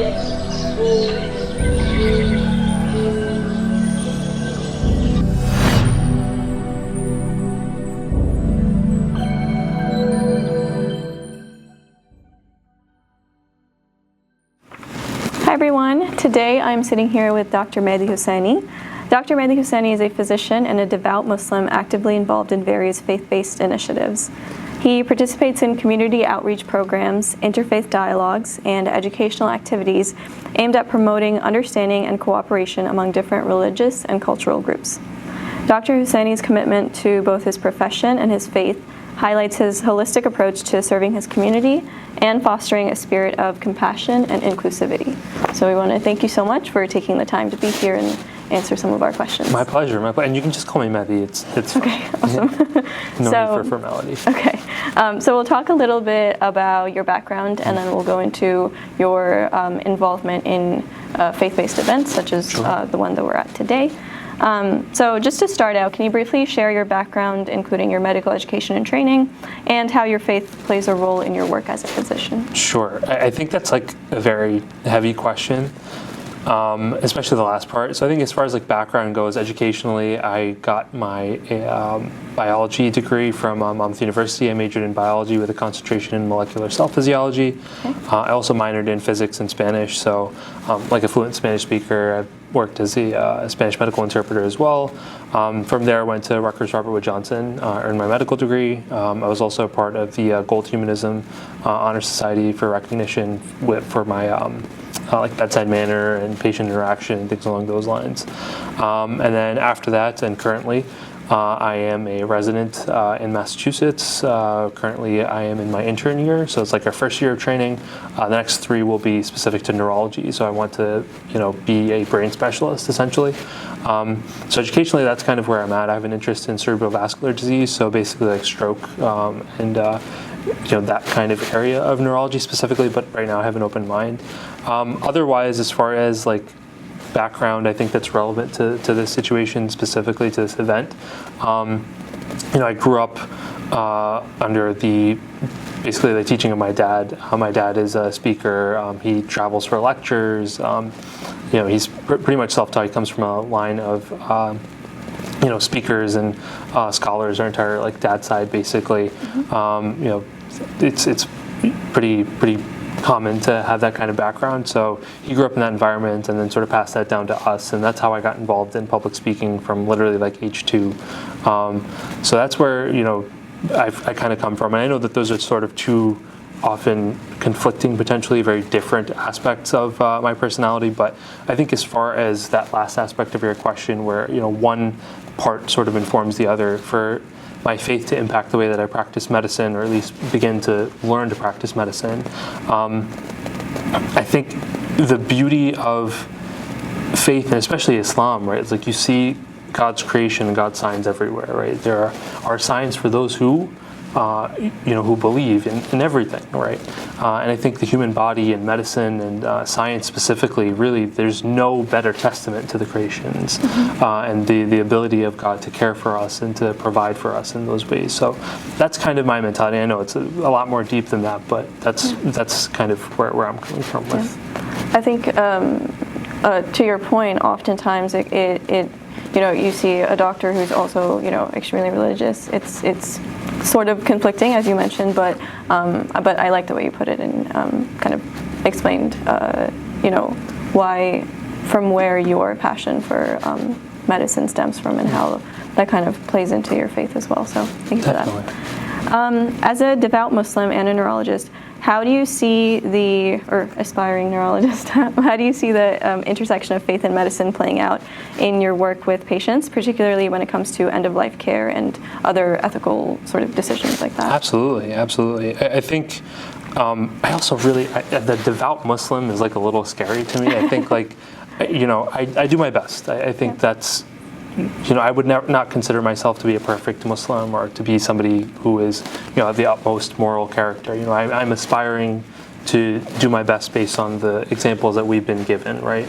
Hi everyone, today I'm sitting here with Dr. Mehdi Husaini. Dr. Mehdi Husaini is a physician and a devout Muslim actively involved in various faith-based initiatives. He participates in community outreach programs, interfaith dialogues, and educational activities aimed at promoting understanding and cooperation among different religious and cultural groups. Dr. Husaini's commitment to both his profession and his faith highlights his holistic approach to serving his community and fostering a spirit of compassion and inclusivity. So we want to thank you so much for taking the time to be here and answer some of our questions. My pleasure. And you can just call me Mehdi. It's okay. Awesome. No need for formality. Okay. So we'll talk a little bit about your background, and then we'll go into your involvement in faith-based events, such as the one that we're at today. So just to start out, can you briefly share your background, including your medical education and training, and how your faith plays a role in your work as a physician? Sure. I think that's like a very heavy question, especially the last part. So I think as far as like background goes, educationally, I got my biology degree from Monmouth University. I majored in biology with a concentration in molecular cell physiology. Okay. I also minored in physics and Spanish, so like a fluent Spanish speaker. I've worked as a Spanish medical interpreter as well. From there, I went to Rutgers Robert Wood Johnson, earned my medical degree. I was also a part of the Gold Humanism Honor Society for recognition for my like bedside manner and patient interaction and things along those lines. And then after that, and currently, I am a resident in Massachusetts. Currently, I am in my intern year, so it's like our first year of training. The next 3 will be specific to neurology, so I want to, be a brain specialist, essentially. So educationally, that's kind of where I'm at. I have an interest in cerebrovascular disease, so basically like stroke and that kind of area of neurology specifically, but right now I have an open mind. Otherwise, as far as like background, I think that's relevant to this situation, specifically to this event. I grew up under basically the teaching of my dad. My dad is a speaker. He travels for lectures. He's pretty much self-taught. He comes from a line of speakers and scholars. Our entire like dad side, basically. It's pretty common to have that kind of background. So he grew up in that environment and then sort of passed that down to us, and that's how I got involved in public speaking from literally like age 2. So that's where I kind of come from, and I know that those are sort of two often conflicting, potentially very different aspects of my personality. But I think as far as that last aspect of your question, where one part sort of informs the other, for my faith to impact the way that I practice medicine, or at least begin to learn to practice medicine. I think the beauty of faith, and especially Islam, right? It's like you see God's creation and God's signs everywhere, right? There are signs for those who believe in everything, right? And I think the human body and medicine and science specifically, really, there's no better testament to the creations and the ability of God to care for us and to provide for us in those ways. So that's kind of my mentality. I know it's a lot more deep than that, but that's kind of where I'm coming from with. I think to your point, oftentimes you see a doctor who's also extremely religious. It's sort of conflicting, as you mentioned, but I like the way you put it and kind of explained why, from where your passion for medicine stems from, and how that kind of plays into your faith as well. So thank you for that. As a devout Muslim and a neurologist, how do you see aspiring neurologist, how do you see the intersection of faith and medicine playing out in your work with patients, particularly when it comes to end-of-life care and other ethical sort of decisions like that? Absolutely. I think I also the devout Muslim is like a little scary to me. I think I do my best. I think that's, I would not consider myself to be a perfect Muslim or to be somebody who is, the utmost moral character. I'm aspiring to do my best based on the examples that we've been given, right,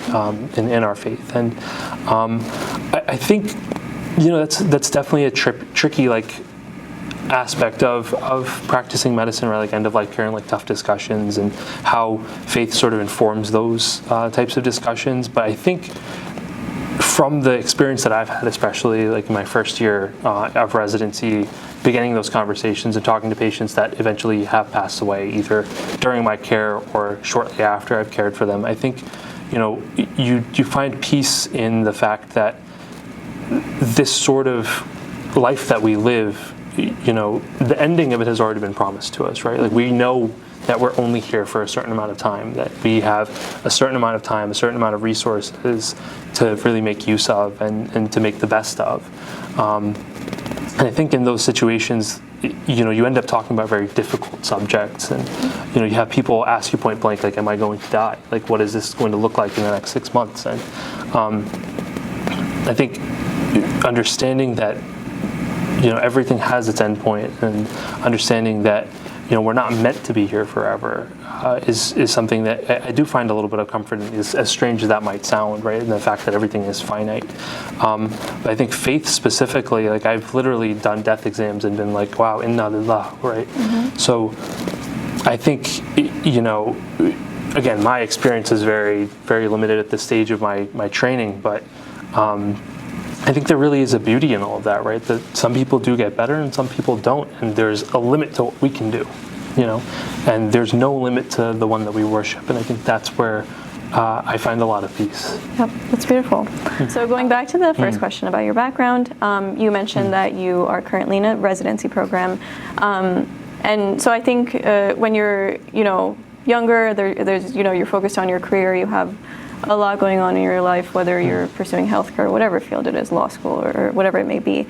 in our faith. And I think, that's definitely a tricky, aspect of practicing medicine, right? Like end of life care and like tough discussions, and how faith sort of informs those types of discussions. But I think from the experience that I've had, especially like in my first year of residency, beginning those conversations and talking to patients that eventually have passed away, either during my care or shortly after I've cared for them, I think, you find peace in the fact that this sort of life that we live, the ending of it has already been promised to us, right? Like we know that we're only here for a certain amount of time, that we have a certain amount of time, a certain amount of resources to really make use of and to make the best of. And I think in those situations, you end up talking about very difficult subjects, and you have people ask you point blank, like, am I going to die? Like, what is this going to look like in the next 6 months? And I think understanding that everything has its end point, and understanding that we're not meant to be here forever is something that I do find a little bit of comfort in, as strange as that might sound, right? And the fact that everything is finite. But I think faith specifically, like I've literally done death exams and been like, wow, inna lillah, right? Mm-hmm. So I think, again, my experience is very, very limited at this stage of my training, but I think there really is a beauty in all of that, right? That some people do get better and some people don't, and there's a limit to what we can do, and there's no limit to the one that we worship, and I think that's where I find a lot of peace. Yep, that's beautiful. So going back to the first question about your background, you mentioned that you are currently in a residency program, and so I think when you're, younger, there's, you're focused on your career, you have a lot going on in your life, whether you're pursuing healthcare or whatever field it is, law school or whatever it may be.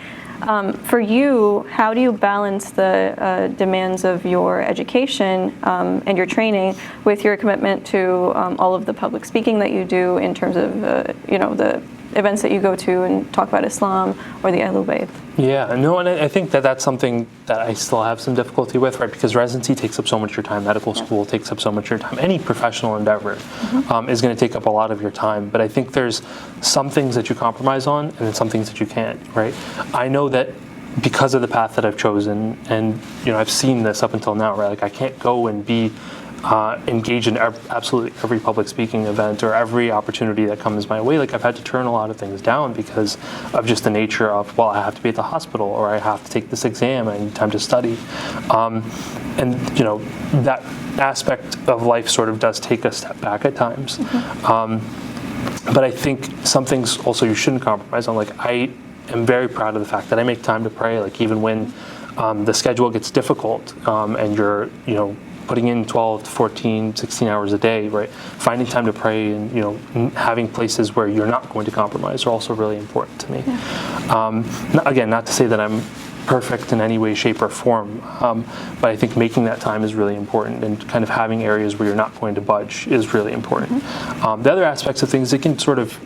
For you, how do you balance the demands of your education and your training with your commitment to all of the public speaking that you do in terms of, the events that you go to and talk about Islam or the Ahlul Bayt? Yeah, no, and I think that's something that I still have some difficulty with, right? Because residency takes up so much of your time, medical school takes up so much of your time. Any professional endeavor is going to take up a lot of your time. But I think there's some things that you compromise on and then some things that you can't, right? I know that because of the path that I've chosen, and I've seen this up until now, right? Like I can't go and be engage in absolutely every public speaking event or every opportunity that comes my way. Like I've had to turn a lot of things down because of just the nature of, well, I have to be at the hospital, or I have to take this exam, I need time to study. And that aspect of life sort of does take a step back at times. But I think some things also you shouldn't compromise on. Like I am very proud of the fact that I make time to pray, like even when the schedule gets difficult and you're, putting in 12 to 14, 16 hours a day, right? Finding time to pray and, having places where you're not going to compromise are also really important to me. Yeah. Again, not to say that I'm perfect in any way, shape, or form, but I think making that time is really important, and kind of having areas where you're not going to budge is really important. The other aspects of things, it can sort of,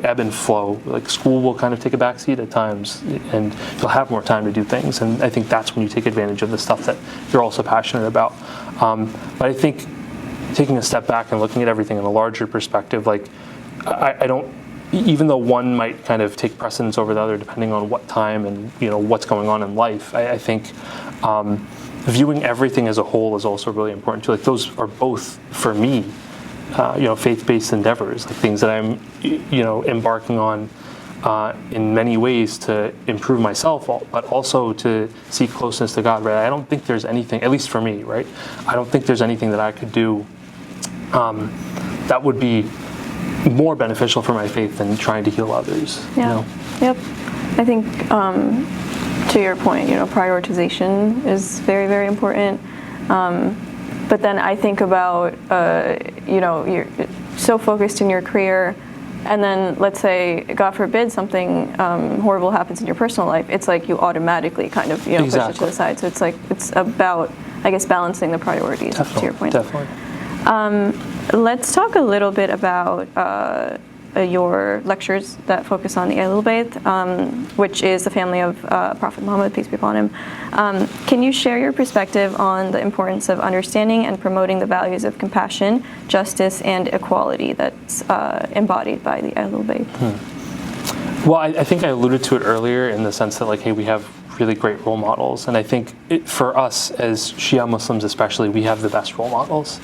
ebb and flow. Like school will kind of take a backseat at times, and you'll have more time to do things, and I think that's when you take advantage of the stuff that you're also passionate about. But I think taking a step back and looking at everything in a larger perspective, like I don't, even though one might kind of take precedence over the other depending on what time and what's going on in life, I think viewing everything as a whole is also really important too. Like those are both, for me, faith-based endeavors, like things that I'm embarking on in many ways to improve myself, but also to seek closeness to God, right? I don't think there's anything, at least for me, right? I don't think there's anything that I could do that would be more beneficial for my faith than trying to heal others. Yeah. Yep. I think to your point, prioritization is very, very important. But then I think about, you're so focused in your career, and then let's say, God forbid, something horrible happens in your personal life. It's like you automatically kind of, push it to the side. So it's about, I guess, balancing the priorities. Definitely, to your point. Definitely. Let's talk a little bit about your lectures that focus on the Ahlul Bayt, which is the family of Prophet Muhammad, peace be upon him. Can you share your perspective on the importance of understanding and promoting the values of compassion, justice, and equality that's embodied by the Ahlul Bayt? Well, I think I alluded to it earlier in the sense that, like, hey, we have really great role models. And I think for us as Shia Muslims especially, we have the best role models.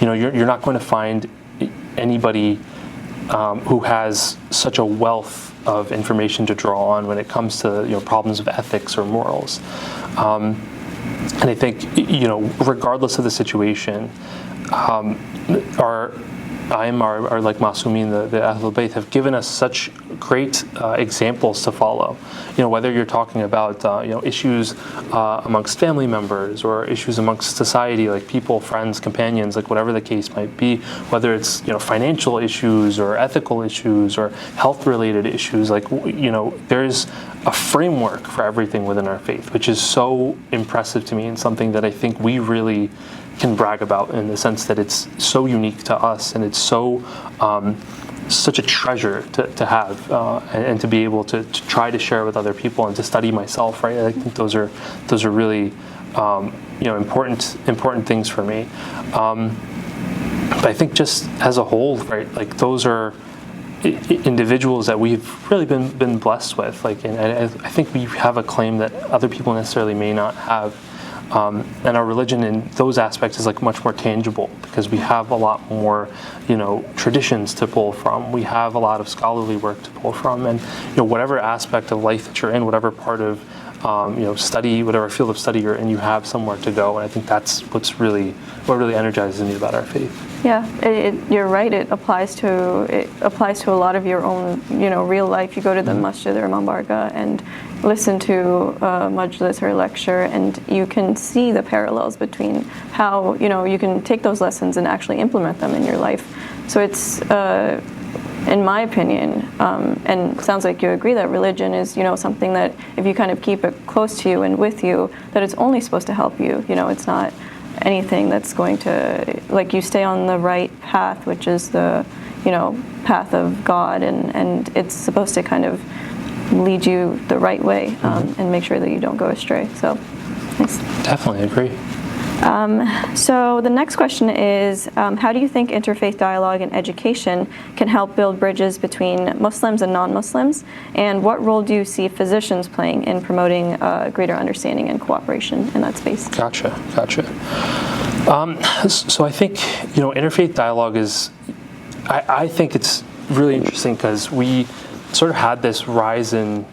You're not going to find anybody who has such a wealth of information to draw on when it comes to problems of ethics or morals. And I think regardless of the situation, our like Masumin, the Ahlul Bayt, have given us such great examples to follow. Whether you're talking about issues amongst family members or issues amongst society, like people, friends, companions, like whatever the case might be, whether it's financial issues or ethical issues or health-related issues, like there's a framework for everything within our faith, which is so impressive to me and something that I think we really can brag about, in the sense that it's so unique to us and it's so such a treasure to have and to be able to try to share with other people and to study myself, right? I think those are really important things for me. But I think just as a whole, right, like those are individuals that we've really been blessed with, and I think we have a claim that other people necessarily may not have. And our religion in those aspects is much more tangible, because we have a lot more, traditions to pull from. We have a lot of scholarly work to pull from, and whatever aspect of life that you're in, whatever part of study, whatever field of study you're in, you have somewhere to go. And I think that's what really energizes me about our faith. Yeah, you're right. It applies to a lot of your own, real life. You go to the masjid or Imam Barga and listen to a majlis or a lecture, and you can see the parallels between how you can take those lessons and actually implement them in your life. So it's, in my opinion, and it sounds like you agree, that religion is something that if you kind of keep it close to you and with you, that it's only supposed to help you. It's not anything that's going to, you stay on the right path, which is the path of God, and it's supposed to kind of lead you the right way, and make sure that you don't go astray. So thanks. Definitely agree. So the next question is, how do you think interfaith dialogue and education can help build bridges between Muslims and non-Muslims, and what role do you see physicians playing in promoting greater understanding and cooperation in that space? Gotcha. So I think interfaith dialogue is, I think it's really interesting, because we sort of had this rise in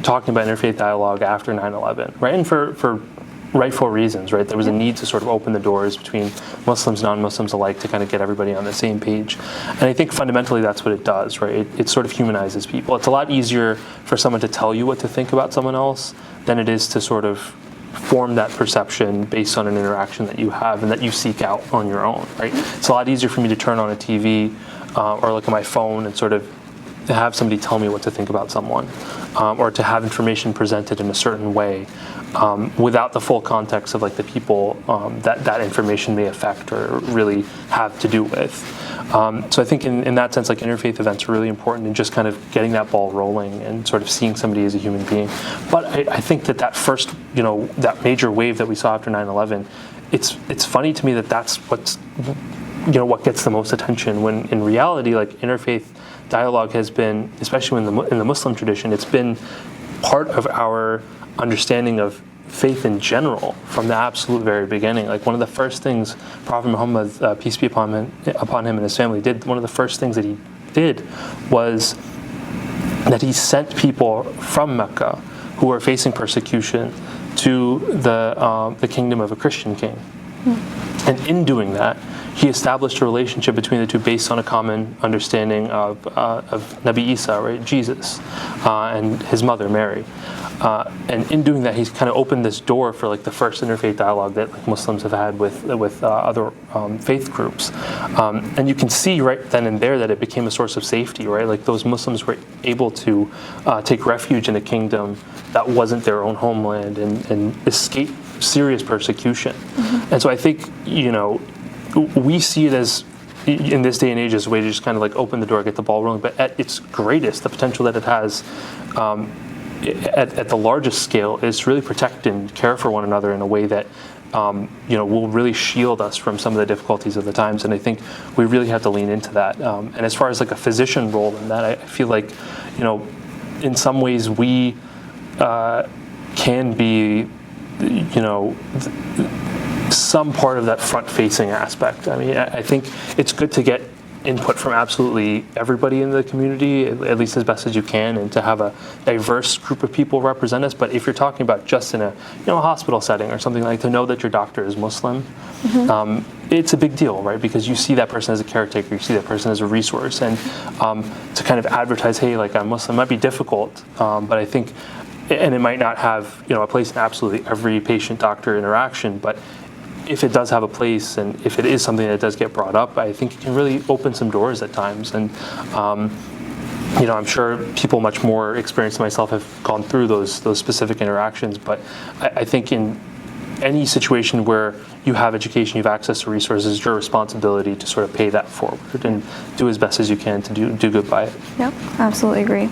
talking about interfaith dialogue after 9/11, right? And for rightful reasons, right? There was a need to sort of open the doors between Muslims, non-Muslims alike, to kind of get everybody on the same page. And I think fundamentally that's what it does, right? It sort of humanizes people. It's a lot easier for someone to tell you what to think about someone else than it is to sort of form that perception based on an interaction that you have and that you seek out on your own, right? It's a lot easier for me to turn on a TV or look at my phone and sort of to have somebody tell me what to think about someone, or to have information presented in a certain way, without the full context of the people that information may affect or really have to do with. So I think in that sense, interfaith events are really important in just kind of getting that ball rolling and sort of seeing somebody as a human being. But I think that first, that major wave that we saw after 9/11, it's funny to me that that's what's, what gets the most attention, when in reality, interfaith dialogue has been, especially in the Muslim tradition, it's been part of our understanding of faith in general from the absolute very beginning. One of the first things Prophet Muhammad, peace be upon him and his family, did, one of the first things that he did was that he sent people from Mecca who were facing persecution to the kingdom of a Christian king. And in doing that, he established a relationship between the two based on a common understanding of Nabi Isa, right, Jesus, and his mother, Mary. And in doing that, he's kind of opened this door for the first interfaith dialogue that Muslims have had with other faith groups. And you can see right then and there that it became a source of safety, right? Those Muslims were able to take refuge in a kingdom that wasn't their own homeland and escape serious persecution. And so I think, we see it as, in this day and age, as a way to just kind of open the door, get the ball rolling. But at its greatest, the potential that it has at the largest scale is to really protect and care for one another in a way that will really shield us from some of the difficulties of the times. And I think we really have to lean into that. And as far as a physician role in that, I feel in some ways we can be, some part of that front-facing aspect. I mean, I think it's good to get input from absolutely everybody in the community, at least as best as you can, and to have a diverse group of people represent us. But if you're talking about just in a hospital setting or something, like to know that your doctor is Muslim, it's a big deal, right? Because you see that person as a caretaker, you see that person as a resource, and to kind of advertise, hey, like I'm Muslim, might be difficult, but I think, and it might not have a place in absolutely every patient-doctor interaction, but if it does have a place, and if it is something that does get brought up, I think it can really open some doors at times. And I'm sure people much more experienced than myself have gone through those specific interactions. But I think in any situation where you have education, you have access to resources, it's your responsibility to sort of pay that forward and do as best as you can to do good by it. Yep, absolutely agree.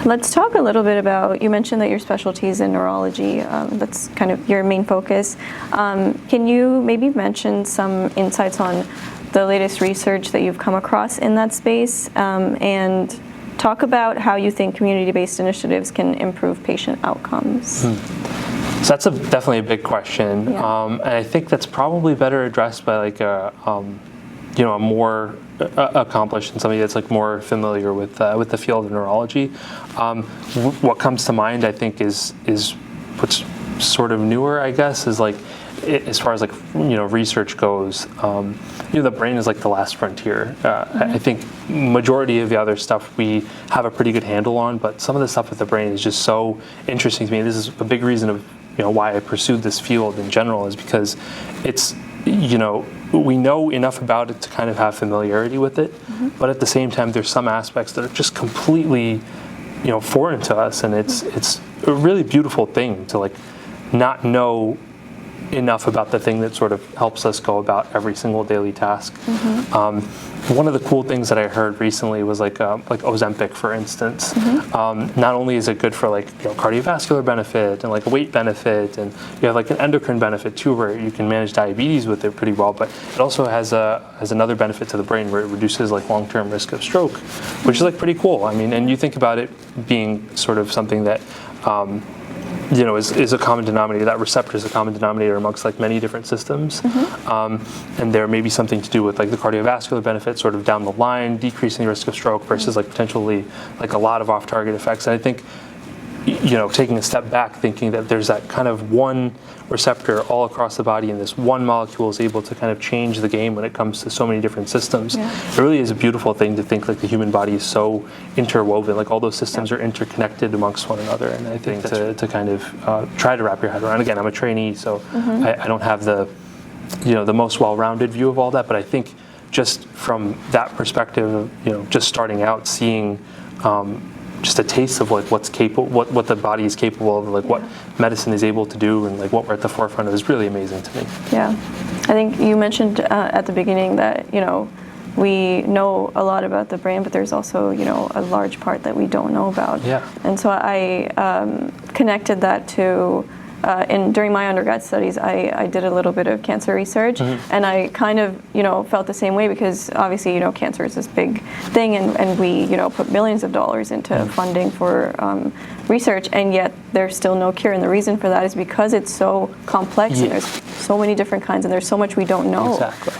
Let's talk a little bit about, you mentioned that your specialty is in neurology. That's kind of your main focus. Can you maybe mention some insights on the latest research that you've come across in that space, and talk about how you think community-based initiatives can improve patient outcomes? So that's definitely a big question. Yeah. And I think that's probably better addressed by like a more accomplished and somebody that's like more familiar with the field of neurology. What comes to mind, I think, is what's sort of newer, I guess, is like as far as like research goes. The brain is like the last frontier. I think majority of the other stuff we have a pretty good handle on, but some of the stuff with the brain is just so interesting to me. This is a big reason of why I pursued this field in general, is because it's we know enough about it to kind of have familiarity with it, but at the same time, there's some aspects that are just completely, foreign to us, and it's a really beautiful thing to like not know enough about the thing that sort of helps us go about every single daily task. One of the cool things that I heard recently was like Ozempic, for instance. Not only is it good for like cardiovascular benefit and like a weight benefit, and you have like an endocrine benefit too, where you can manage diabetes with it pretty well, but it also has another benefit to the brain where it reduces like long-term risk of stroke, which is like pretty cool. I mean, and you think about it being sort of something that is a common denominator. That receptor is a common denominator amongst like many different systems, and there may be something to do with like the cardiovascular benefits sort of down the line, decreasing the risk of stroke versus like potentially like a lot of off-target effects. And I think taking a step back, thinking that there's that kind of one receptor all across the body, and this one molecule is able to kind of change the game when it comes to so many different systems. It really is a beautiful thing to think like the human body is so interwoven, like all those systems are interconnected amongst one another. And I think to kind of try to wrap your head around. Again, I'm a trainee, so I don't have the the most well-rounded view of all that, but I think just from that perspective, just starting out, seeing just a taste of like what's capable, what the body is capable of, like what medicine is able to do, and like what we're at the forefront of is really amazing to me. Yeah, I think you mentioned at the beginning that we know a lot about the brain, but there's also a large part that we don't know about. Yeah. And so I connected that to. During my undergrad studies, I did a little bit of cancer research, and I kind of, felt the same way, because obviously, cancer is this big thing, and we, put millions of dollars into funding for research, and yet there's still no cure. And the reason for that is because it's so complex, and there's so many different kinds, and there's so much we don't know. Exactly.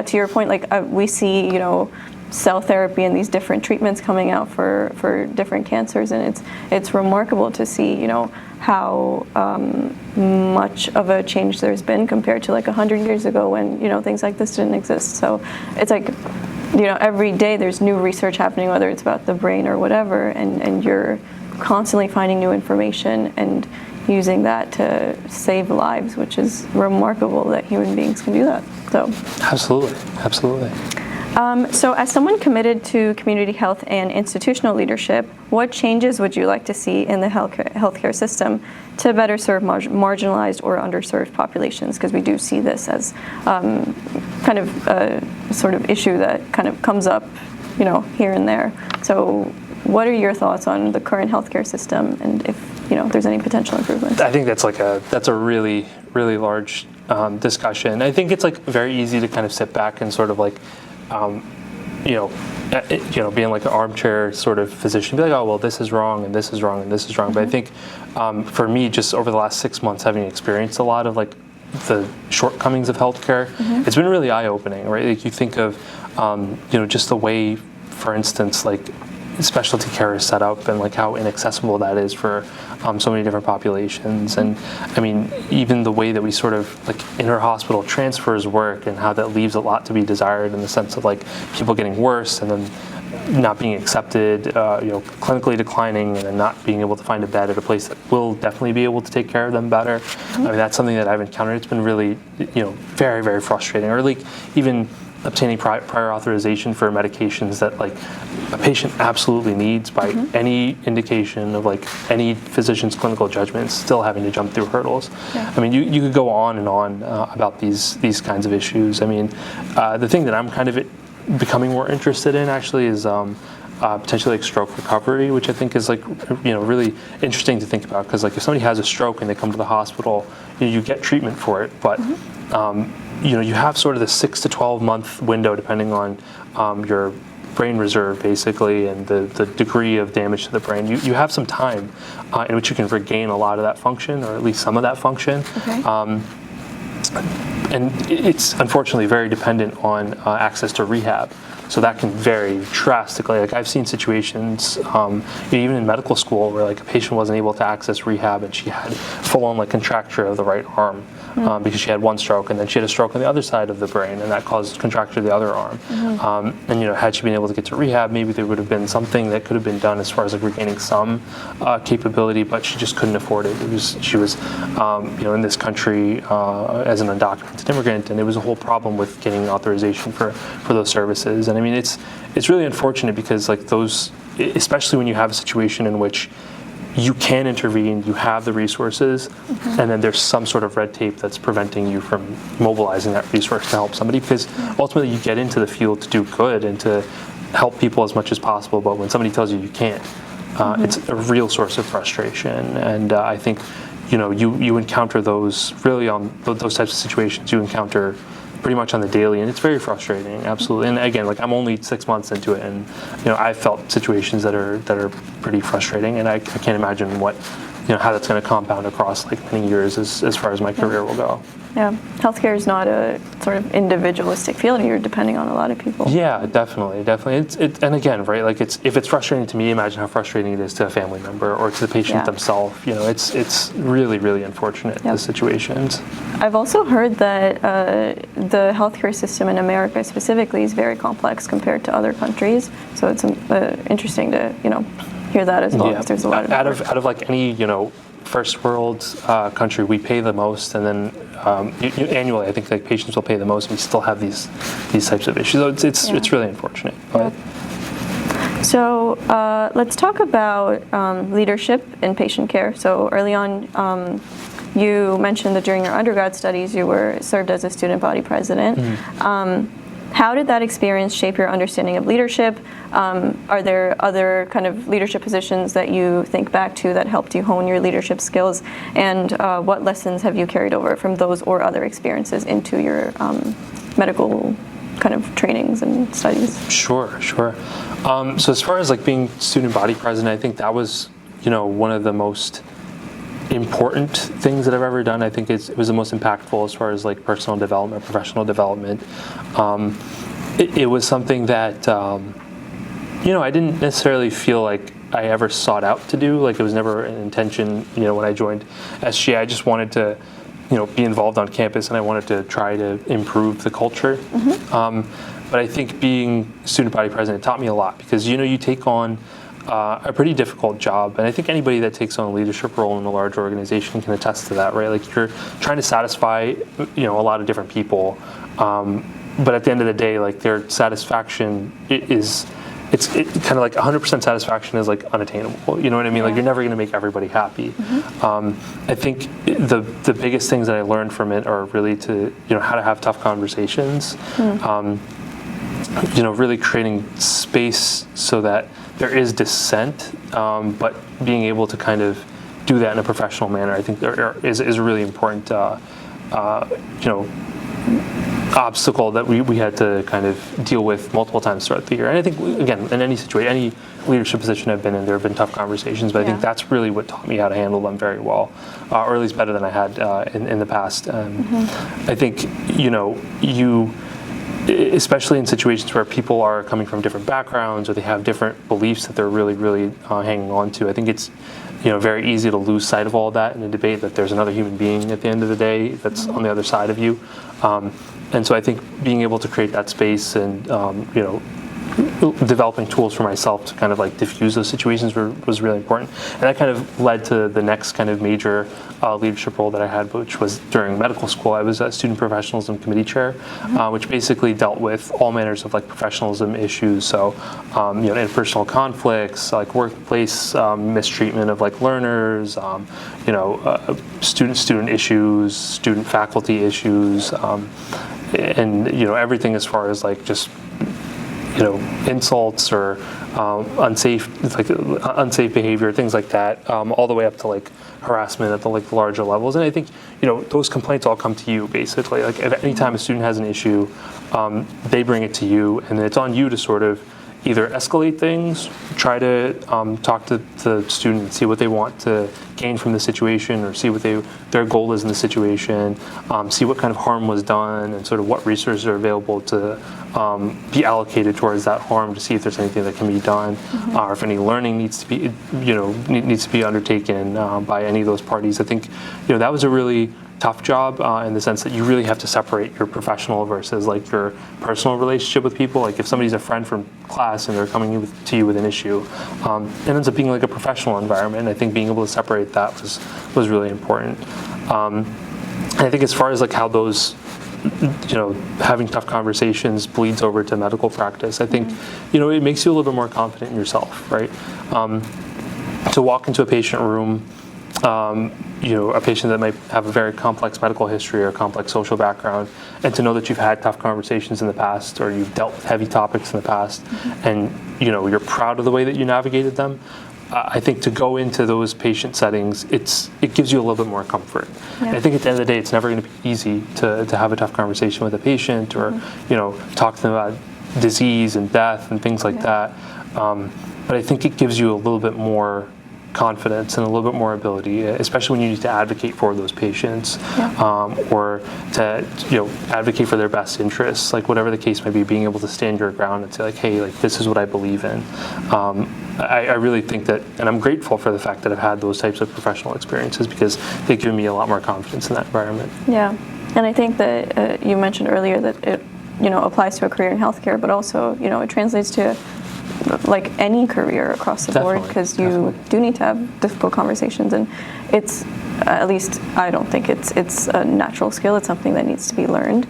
To your point, like we see, cell therapy and these different treatments coming out for different cancers, and it's remarkable to see how much of a change there's been compared to like 100 years ago when things like this didn't exist. So it's like every day there's new research happening, whether it's about the brain or whatever, and you're constantly finding new information and using that to save lives, which is remarkable that human beings can do that. So absolutely. So as someone committed to community health and institutional leadership, what changes would you like to see in the healthcare system to better serve marginalized or underserved populations? Because we do see this as kind of a sort of issue that kind of comes up, here and there. So what are your thoughts on the current healthcare system, and if there's any potential improvements? I think that's a really, really large discussion. I think it's like very easy to kind of sit back and sort of like being like an armchair sort of physician, be like, oh, well, this is wrong, and this is wrong, and this is wrong. But I think for me, just over the last 6 months, having experienced a lot of like the shortcomings of healthcare, it's been really eye-opening, right? Like you think of, just the way, for instance, like specialty care is set up and like how inaccessible that is for so many different populations. And I mean, even the way that we sort of like inter-hospital transfers work and how that leaves a lot to be desired in the sense of like people getting worse and then not being accepted, clinically declining, and then not being able to find a bed at a place that will definitely be able to take care of them better. I mean, that's something that I've encountered. It's been really, very, very frustrating. Or like even obtaining prior authorization for medications that like a patient absolutely needs by any indication of like any physician's clinical judgment, still having to jump through hurdles. I mean, you could go on and on about these kinds of issues. I mean, the thing that I'm kind of becoming more interested in actually is potentially like stroke recovery, which I think is like really interesting to think about, because like if somebody has a stroke and they come to the hospital, you get treatment for it, but you have sort of the 6 to 12 month window depending on your brain reserve basically and the degree of damage to the brain. You have some time in which you can regain a lot of that function, or at least some of that function. And it's unfortunately very dependent on access to rehab. So that can vary drastically. Like I've seen situations, even in medical school, where like a patient wasn't able to access rehab and she had full-on like contracture of the right arm because she had one stroke, and then she had a stroke on the other side of the brain, and that caused contracture of the other arm. And had she been able to get to rehab, maybe there would have been something that could have been done as far as like regaining some capability, but she just couldn't afford it. She was in this country as an undocumented immigrant, and it was a whole problem with getting authorization for those services. And I mean, it's really unfortunate because like those, especially when you have a situation in which you can intervene, you have the resources, and then there's some sort of red tape that's preventing you from mobilizing that resource to help somebody, because ultimately you get into the field to do good and to help people as much as possible, but when somebody tells you you can't, it's a real source of frustration. And I think you encounter those really on those types of situations. You encounter pretty much on the daily, and it's very frustrating, absolutely. And again, like I'm only 6 months into it, and I've felt situations that are pretty frustrating, and I can't imagine how that's going to compound across like many years as far as my career will go. Yeah, healthcare is not a sort of individualistic field. You're depending on a lot of people. Yeah, definitely. And again, right? Like if it's frustrating to me, imagine how frustrating it is to a family member or to the patient themselves. It's really, really unfortunate, the situations. I've also heard that the healthcare system in America specifically is very complex compared to other countries. So it's interesting to hear that as well, because there's a lot of out of like any first world country, we pay the most, and then annually I think like patients will pay the most, and we still have these types of issues. So it's really unfortunate. But. So let's talk about leadership in patient care. So early on, you mentioned that during your undergrad studies you served as a student body president. How did that experience shape your understanding of leadership? Are there other kind of leadership positions that you think back to that helped you hone your leadership skills? And what lessons have you carried over from those or other experiences into your medical kind of trainings and studies? Sure. So as far as like being student body president, I think that was, one of the most important things that I've ever done. I think it was the most impactful as far as like personal development, professional development. It was something that I didn't necessarily feel like I ever sought out to do. Like it was never an intention. When I joined SGA, I just wanted to be involved on campus, and I wanted to try to improve the culture. But I think being student body president taught me a lot, because you take on a pretty difficult job, and I think anybody that takes on a leadership role in a large organization can attest to that, right? Like you're trying to satisfy a lot of different people, but at the end of the day, like their satisfaction it's kind of like 100% satisfaction is like unattainable. You know what I mean? Like you're never going to make everybody happy. I think the biggest things that I learned from it are really to how to have tough conversations. Really creating space so that there is dissent, but being able to kind of do that in a professional manner, I think is a really important obstacle that we had to kind of deal with multiple times throughout the year. And I think, again, in any situation, any leadership position I've been in, there have been tough conversations, but I think that's really what taught me how to handle them very well, or at least better than I had in the past. I think, especially in situations where people are coming from different backgrounds or they have different beliefs that they're really, really hanging on to, I think it's very easy to lose sight of all that in a debate, that there's another human being at the end of the day that's on the other side of you. And so I think being able to create that space and, developing tools for myself to kind of like diffuse those situations was really important. And that kind of led to the next kind of major leadership role that I had, which was during medical school. I was a student professionalism committee chair, which basically dealt with all manners of like professionalism issues. So, interpersonal conflicts, like workplace mistreatment of like learners, student issues, student faculty issues, and everything as far as like just insults or unsafe behavior, things like that, all the way up to like harassment at the larger levels. And I think those complaints all come to you basically. Like at any time a student has an issue, they bring it to you, and it's on you to sort of either escalate things, try to talk to the student and see what they want to gain from the situation, or see what their goal is in the situation, see what kind of harm was done, and sort of what resources are available to be allocated towards that harm, to see if there's anything that can be done, or if any learning needs to be undertaken by any of those parties. I think that was a really tough job in the sense that you really have to separate your professional versus like your personal relationship with people. Like if somebody's a friend from class and they're coming to you with an issue, it ends up being like a professional environment. And I think being able to separate that was really important. And I think as far as like how those having tough conversations bleeds over to medical practice, I think it makes you a little bit more confident in yourself, right? To walk into a patient room, a patient that might have a very complex medical history or complex social background, and to know that you've had tough conversations in the past, or you've dealt with heavy topics in the past, and you're proud of the way that you navigated them. I think to go into those patient settings, it gives you a little bit more comfort. Yeah. And I think at the end of the day, it's never going to be easy to have a tough conversation with a patient, or talk to them about disease and death and things like that. But I think it gives you a little bit more confidence and a little bit more ability, especially when you need to advocate for those patients, or to advocate for their best interests, like whatever the case may be, being able to stand your ground and say like, hey, like this is what I believe in. I really think that, and I'm grateful for the fact that I've had those types of professional experiences, because they've given me a lot more confidence in that environment. Yeah, and I think that you mentioned earlier that it applies to a career in healthcare, but also it translates to like any career across the board, because you do need to have difficult conversations, and it's, at least I don't think it's a natural skill. It's something that needs to be learned.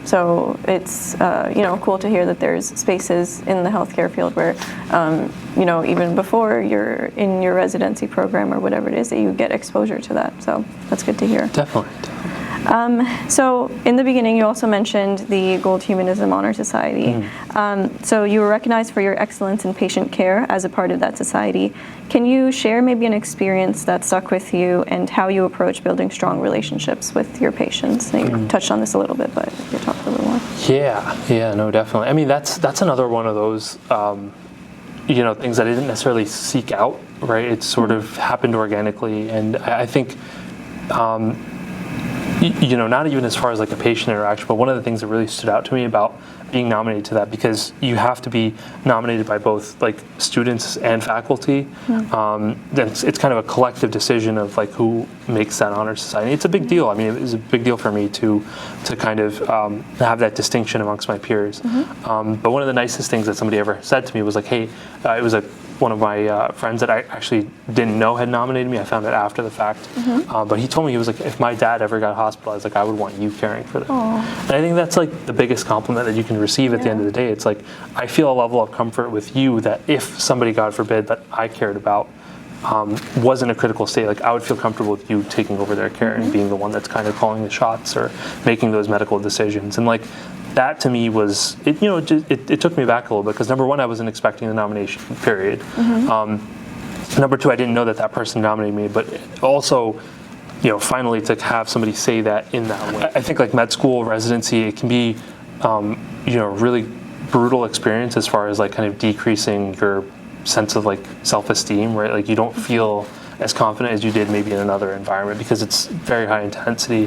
So it's cool to hear that there's spaces in the healthcare field where even before you're in your residency program or whatever it is, that you get exposure to that. So that's good to hear. Definitely. So in the beginning, you also mentioned the Gold Humanism Honor Society. So you were recognized for your excellence in patient care as a part of that society. Can you share maybe an experience that stuck with you and how you approach building strong relationships with your patients? You touched on this a little bit, but if you could talk a little more. Yeah, no, definitely. I mean, that's another one of those things that I didn't necessarily seek out, right? It sort of happened organically, and I think not even as far as like a patient interaction, but one of the things that really stood out to me about being nominated to that, because you have to be nominated by both like students and faculty. It's kind of a collective decision of like who makes that honor society. It's a big deal. I mean, it was a big deal for me to kind of have that distinction amongst my peers. But one of the nicest things that somebody ever said to me was like, hey, it was one of my friends that I actually didn't know had nominated me. I found it after the fact. But he told me, he was like, if my dad ever got hospitalized, like I would want you caring for them. And I think that's like the biggest compliment that you can receive at the end of the day. It's like, I feel a level of comfort with you that if somebody, God forbid, that I cared about was in a critical state, like I would feel comfortable with you taking over their care and being the one that's kind of calling the shots or making those medical decisions. And like, that to me was, it took me back a little bit, because number one, I wasn't expecting the nomination, period. Number two, I didn't know that person nominated me, but also finally to have somebody say that in that way. I think like med school, residency, it can be, really brutal experience as far as like kind of decreasing your sense of like self-esteem, right? Like you don't feel as confident as you did maybe in another environment because it's very high intensity.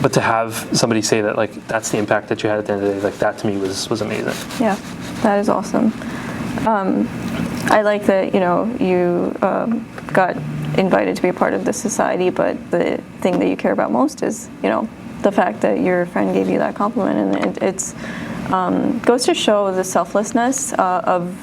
But to have somebody say that like that's the impact that you had at the end of the day, like that to me was amazing. Yeah, that is awesome. I like that you got invited to be a part of this society, but the thing that you care about most is the fact that your friend gave you that compliment, and it's goes to show the selflessness of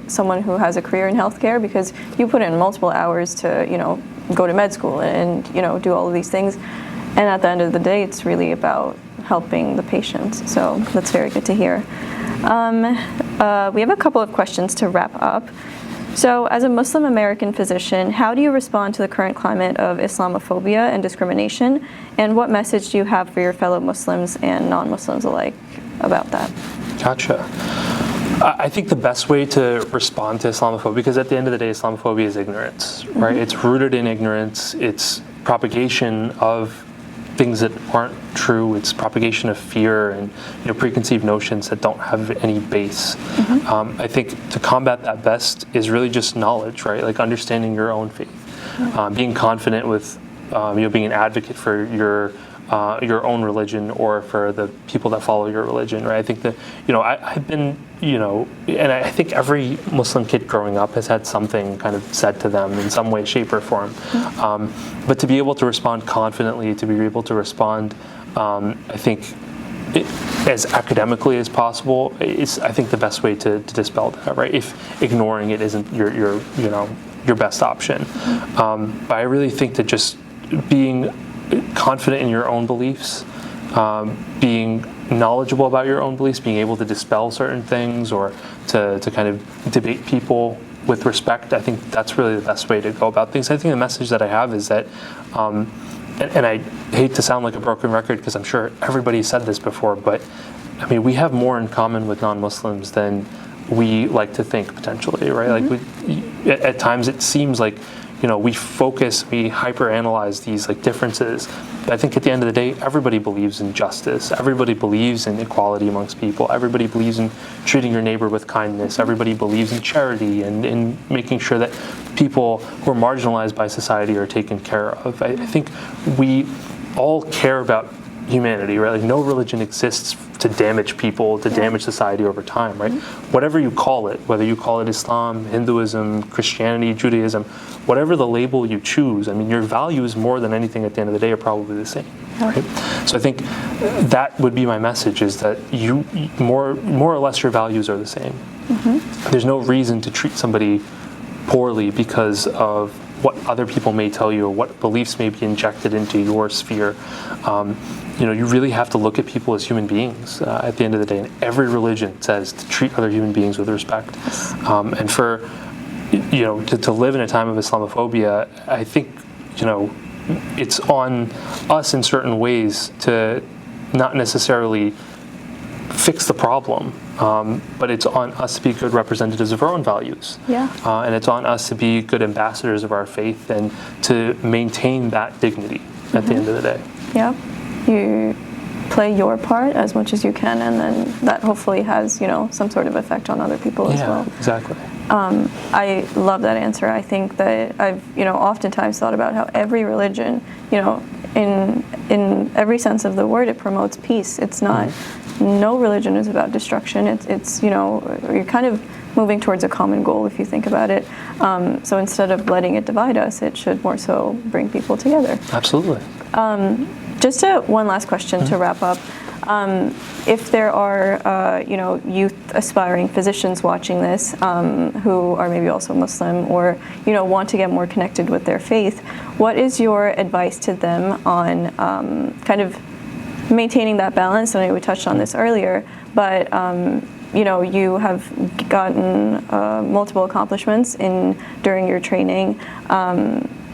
someone who has a career in healthcare, because you put in multiple hours to go to med school and do all of these things, and at the end of the day it's really about helping the patients. So that's very good to hear. We have a couple of questions to wrap up. So as a Muslim American physician, how do you respond to the current climate of Islamophobia and discrimination, and what message do you have for your fellow Muslims and non-Muslims alike about that? Gotcha. I think the best way to respond to Islamophobia, because at the end of the day, Islamophobia is ignorance, right? It's rooted in ignorance. It's propagation of things that aren't true. It's propagation of fear and preconceived notions that don't have any base. I think to combat that best is really just knowledge, right? Like understanding your own faith, being confident with being an advocate for your own religion or for the people that follow your religion, right? I think that I've been and I think every Muslim kid growing up has had something kind of said to them in some way, shape, or form. But to be able to respond confidently, to be able to respond, I think, as academically as possible, is I think the best way to dispel that, right? If ignoring it isn't your best option. But I really think that just being confident in your own beliefs, being knowledgeable about your own beliefs, being able to dispel certain things or to kind of debate people with respect, I think that's really the best way to go about things. I think the message that I have is that, and I hate to sound like a broken record because I'm sure everybody said this before, but I mean, we have more in common with non-Muslims than we like to think potentially, right? Like at times it seems like we hyper-analyze these like differences. But I think at the end of the day, everybody believes in justice. Everybody believes in equality amongst people. Everybody believes in treating your neighbor with kindness. Everybody believes in charity and in making sure that people who are marginalized by society are taken care of. I think we all care about humanity, right? Like no religion exists to damage people, to damage society over time, right? Whatever you call it, whether you call it Islam, Hinduism, Christianity, Judaism, whatever the label you choose, I mean, your values more than anything at the end of the day are probably the same, right? So I think that would be my message, is that you more or less your values are the same. There's no reason to treat somebody poorly because of what other people may tell you or what beliefs may be injected into your sphere. You really have to look at people as human beings at the end of the day. And every religion says to treat other human beings with respect. And for to live in a time of Islamophobia, I think it's on us in certain ways to not necessarily fix the problem, but it's on us to be good representatives of our own values. And it's on us to be good ambassadors of our faith and to maintain that dignity at the end of the day. You play your part as much as you can, and then that hopefully has some sort of effect on other people as well. Exactly. I love that answer. I think that I've oftentimes thought about how every religion, in every sense of the word, it promotes peace. It's not. No religion is about destruction. It's you're kind of moving towards a common goal if you think about it. So instead of letting it divide us, it should more so bring people together. Absolutely. Just one last question to wrap up. If there are, youth aspiring physicians watching this who are maybe also Muslim or, want to get more connected with their faith, what is your advice to them on kind of maintaining that balance? I know we touched on this earlier, but, you have gotten multiple accomplishments during your training.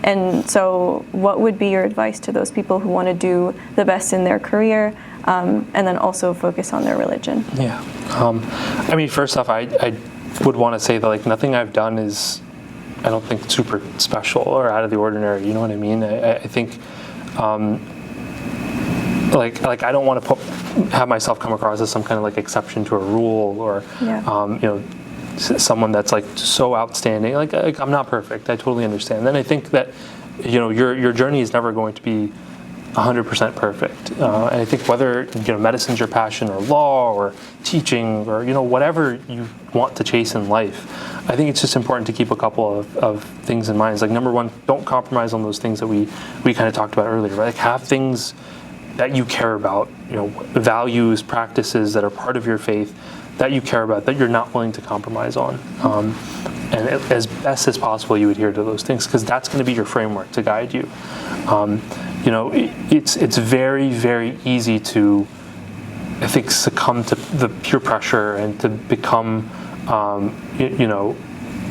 And so what would be your advice to those people who want to do the best in their career and then also focus on their religion? First off, I would want to say that nothing I've done is I don't think super special or out of the ordinary. You know what I mean? I think, like I don't want to have myself come across as some kind of like exception to a rule, or someone that's like so outstanding. Like I'm not perfect. I totally understand. Then I think that your journey is never going to be 100% perfect. And I think whether medicine's your passion, or law, or teaching, or whatever you want to chase in life, I think it's just important to keep a couple of things in mind. It's like, number one, don't compromise on those things that we kind of talked about earlier, right? Like, have things that you care about, values, practices that are part of your faith that you care about, that you're not willing to compromise on. And as best as possible, you adhere to those things, because that's going to be your framework to guide you. It's very, very easy to, I think, succumb to the peer pressure and to become,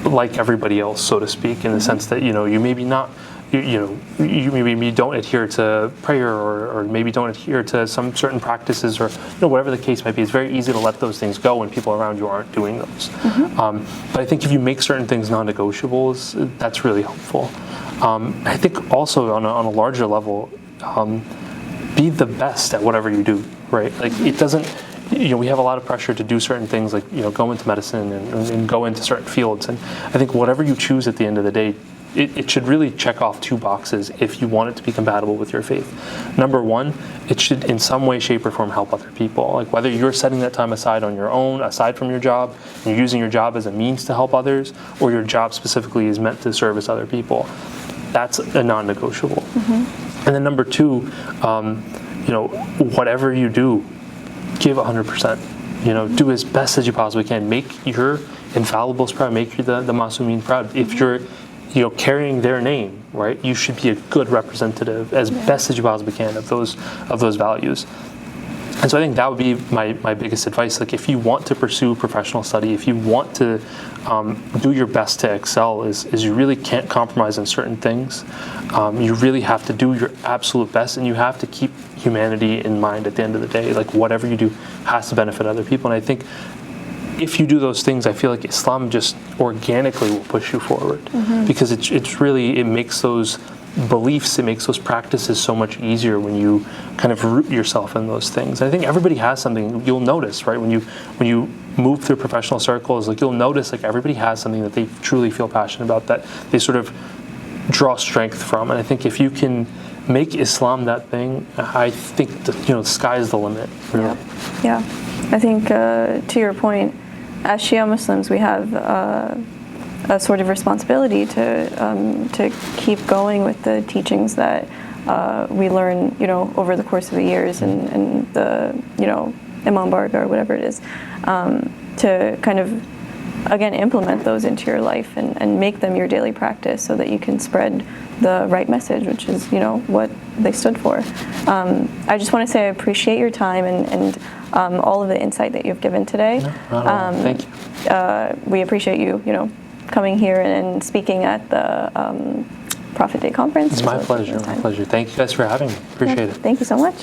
like everybody else, so to speak, in the sense that you maybe not. You maybe don't adhere to prayer, or maybe don't adhere to some certain practices, or whatever the case might be. It's very easy to let those things go when people around you aren't doing those. But I think if you make certain things non-negotiables, that's really helpful. I think also on a larger level, be the best at whatever you do, right? Like, it doesn't, we have a lot of pressure to do certain things, like, go into medicine and go into certain fields. And I think whatever you choose at the end of the day, it should really check off two boxes if you want it to be compatible with your faith. Number one, it should in some way, shape, or form help other people. Like, whether you're setting that time aside on your own, aside from your job, and you're using your job as a means to help others, or your job specifically is meant to service other people, that's a non-negotiable. And then number two, whatever you do, give 100%. Do as best as you possibly can. Make your infallibles proud. Make the Masumin proud. If you're carrying their name, right, you should be a good representative as best as you possibly can of those values. And so I think that would be my biggest advice. Like, if you want to pursue professional study, if you want to do your best to excel, is you really can't compromise on certain things. You really have to do your absolute best, and you have to keep humanity in mind at the end of the day. Like, whatever you do has to benefit other people. And I think if you do those things, I feel like Islam just organically will push you forward, because it makes those beliefs, it makes those practices so much easier when you kind of root yourself in those things. And I think everybody has something. You'll notice, right, when you move through professional circles, like, you'll notice, like, everybody has something that they truly feel passionate about, that they sort of draw strength from. And I think if you can make Islam that thing, I think the sky is the limit, really. Yeah. I think to your point, as Shia Muslims, we have a sort of responsibility to keep going with the teachings that we learn, over the course of the years, and the, Imam Barga, or whatever it is, to kind of, again, implement those into your life and make them your daily practice, so that you can spread the right message, which is, what they stood for. I just want to say I appreciate your time and all of the insight that you've given today. Thank you. We appreciate you, coming here and speaking at the Prophet Day conference. It's my pleasure. My pleasure. Thank you guys for having me. Appreciate it. Thank you so much.